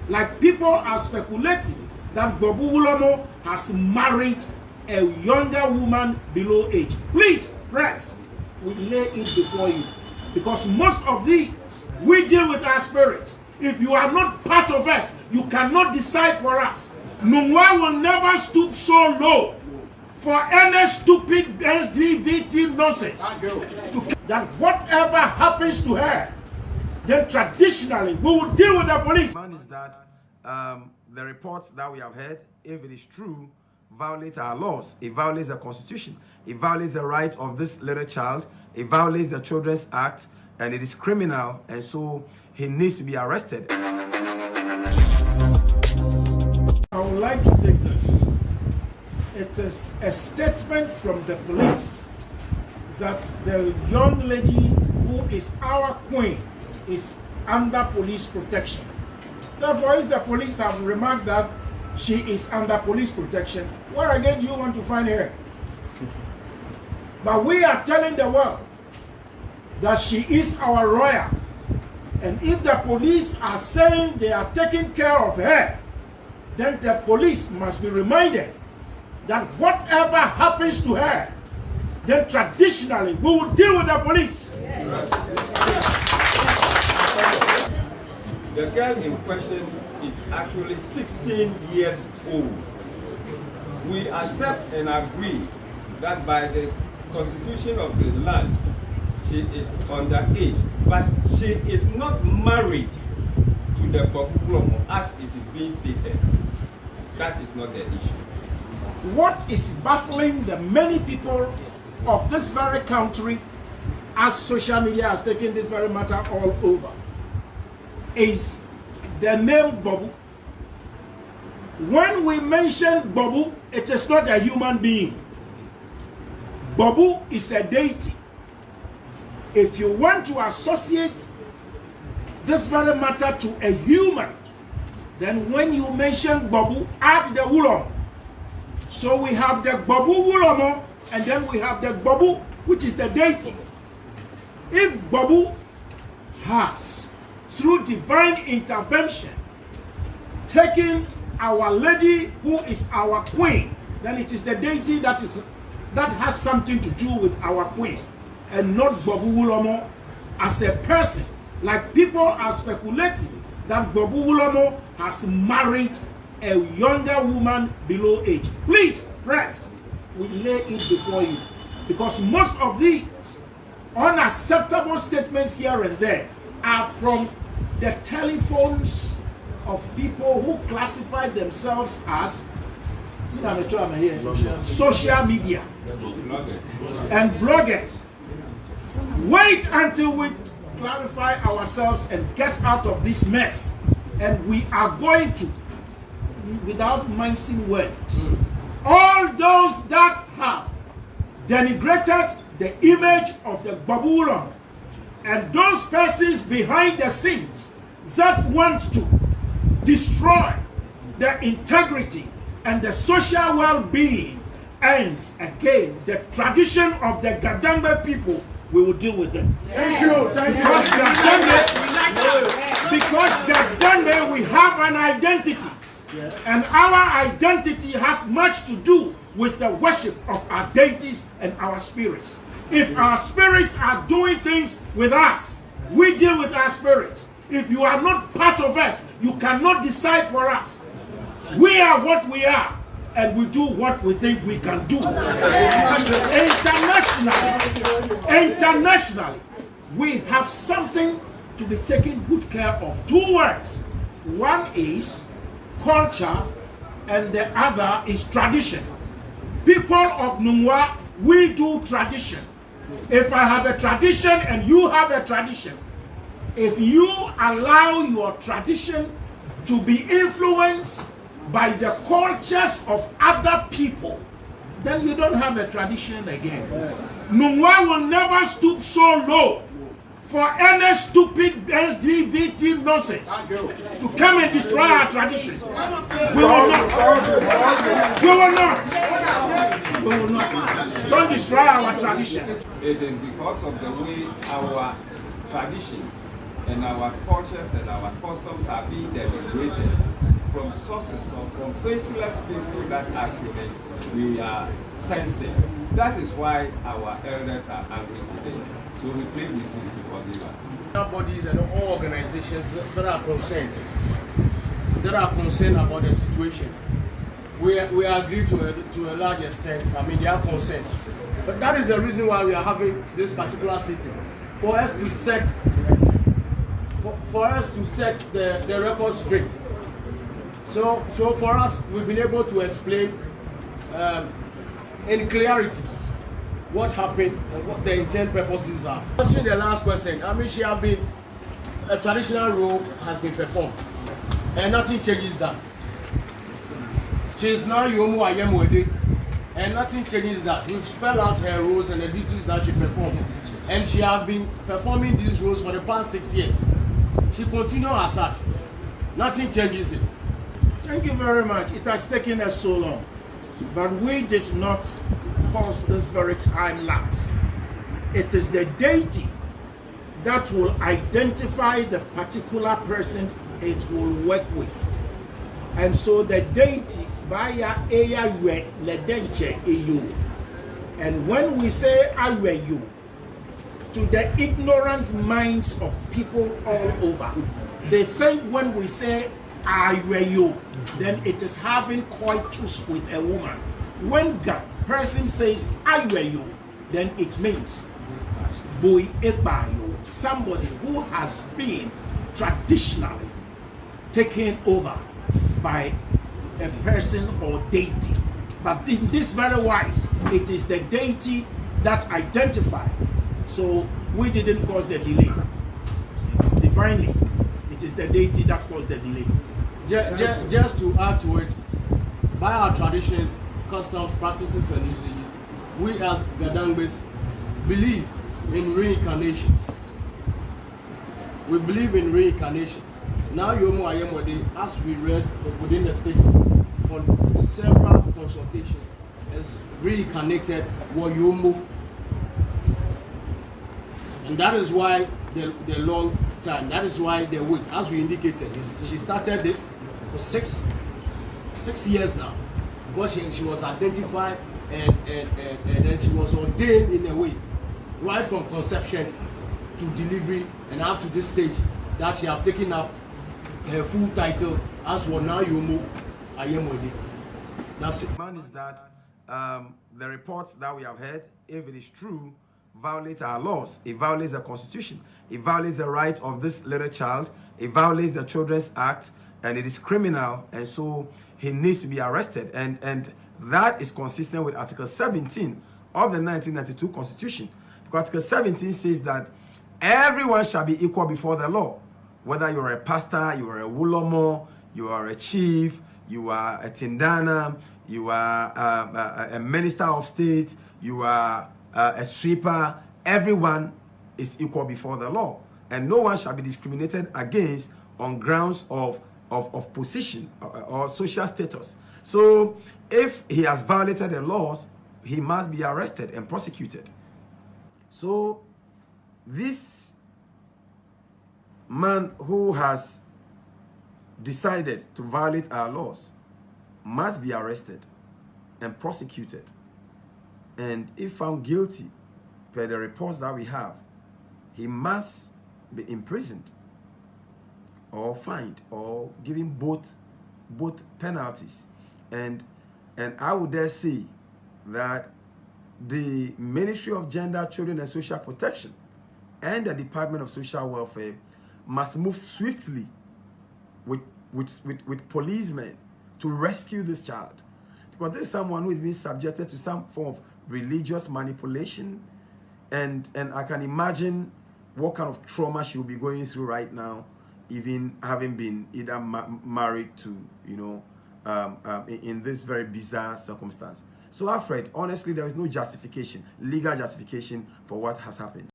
Like people are speculating that Bobu Wulomo has married a younger woman below age. Please, press, we lay it before you. Because most of these, we deal with our spirits. If you are not part of us, you cannot decide for us. Nungwa will never stoop so low for any stupid LGBT nonsense. That whatever happens to her, then traditionally we will deal with the police. Man is that the reports that we have heard, if it is true, violates our laws. It violates the Constitution. It violates the rights of this little child. It violates the Children's Act, and it is criminal, and so he needs to be arrested. I would like to take this. It is a statement from the police that the young lady who is our queen is under police protection. Therefore, if the police have remarked that she is under police protection, where again do you want to find her? But we are telling the world that she is our royal. And if the police are saying they are taking care of her, then the police must be reminded that whatever happens to her, then traditionally we will deal with the police. Yes. The girl in question is actually 16 years old. We accept and agree that by the constitution of the land, she is underage, but she is not married to the Wulomo as it is being stated. That is not the issue. What is baffling the many people of this very country, as social media has taken this very matter all over, is the name Bobu. When we mention Bobu, it is not a human being. Bobu is a deity. If you want to associate this very matter to a human, then when you mention Bobu, add the Wulomo. So we have the Bobu Wulomo, and then we have the Bobu, which is the deity. If Bobu has, through divine intervention, taken our lady who is our queen, then it is the deity that has something to do with our queen, and not Bobu Wulomo as a person. Like people are speculating that Bobu Wulomo has married a younger woman below age. Please, press, we lay it before you. Because most of these unacceptable statements here and there are from the telephones of people who classify themselves as social media and bloggers. Wait until we clarify ourselves and get out of this mess, and we are going to, without mincing words, all those that have denigrated the image of the Bobu Wulomo and those persons behind the scenes that want to destroy the integrity and the social well-being and again the tradition of the Gadangbe people, we will deal with them. Thank you. Because Gadangbe, we have an identity. Yes. And our identity has much to do with the worship of our deities and our spirits. If our spirits are doing things with us, we deal with our spirits. If you are not part of us, you cannot decide for us. We are what we are, and we do what we think we can do. Internationally, we have something to be taken good care of. Two words. One is culture, and the other is tradition. People of Nungwa, we do tradition. If I have a tradition and you have a tradition, if you allow your tradition to be influenced by the cultures of other people, then you don't have a tradition again. Nungwa will never stoop so low for any stupid LGBT nonsense to come and destroy our tradition. We will not. We will not. We will not. Don't destroy our tradition. It is because of the way our traditions and our cultures and our customs are being denigrated from sources or from faceless people that actually we are sensing. That is why our elders are angry today. So we plead with you to forgive us. Bodies and all organizations that are concerned about the situation. We agree to a large extent. I mean, they are concerns. But that is the reason why we are having this particular sitting, for us to set the record straight. So for us, we've been able to explain in clarity what happened and what the intent purposes are. Answering the last question, I mean, a traditional role has been performed, and nothing changes that. She is now Wulomo Ayemwede, and nothing changes that. We've spelled out her roles and the duties that she performs, and she has been performing these roles for the past 6 years. She continues as such. Nothing changes it. Thank you very much. It has taken us so long, but we did not cause this very time lapse. It is the deity that will identify the particular person it will work with. And so the deity baya eya we ledenche eyo. And when we say aweyo, to the ignorant minds of people all over, they think when we say aweyo, then it is having coitus with a woman. When that person says aweyo, then it means boy ebayo, somebody who has been traditionally taken over by a person or deity. But in this very wise, it is the deity that identified. So we didn't cause the delay. Divinely, it is the deity that caused the delay. Just to add to it, by our tradition, customs, practices, and usages, we as Gadangbes believe in reincarnation. We believe in reincarnation. Now Wulomo Ayemwede, as we read within the statement, on several consultations, has reincarnated Wulomo. And that is why the long time, that is why the wait, as we indicated, she started this for six years now, because she was identified and then she was ordained in a way, right from conception to delivery and up to this stage that she have taken up her full title as for now Wulomo Ayemwede. That's it. Man is that the reports that we have heard, if it is true, violates our laws. It violates the Constitution. It violates the rights of this little child. It violates the Children's Act, and it is criminal, and so he needs to be arrested. And that is consistent with Article 17 of the 1992 Constitution. Because Article 17 says that everyone shall be equal before the law. Whether you're a pastor, you are a Wulomo, you are a chief, you are a Tindana, you are a minister of state, you are a sweeper, everyone is equal before the law. And no one shall be discriminated against on grounds of position or social status. So if he has violated the laws, he must be arrested and prosecuted. So this man who has decided to violate our laws must be arrested and prosecuted. And if found guilty, per the reports that we have, he must be imprisoned or fined or given both penalties. And I would dare say that the Ministry of Gender, Children and Social Protection and the Department of Social Welfare must move swiftly with policemen to rescue this child, because this is someone who is being subjected to some form of religious manipulation, and I can imagine what kind of trauma she will be going through right now, even having been either married to, in this very bizarre circumstance. So Alfred, honestly, there is no justification, legal justification for what has happened.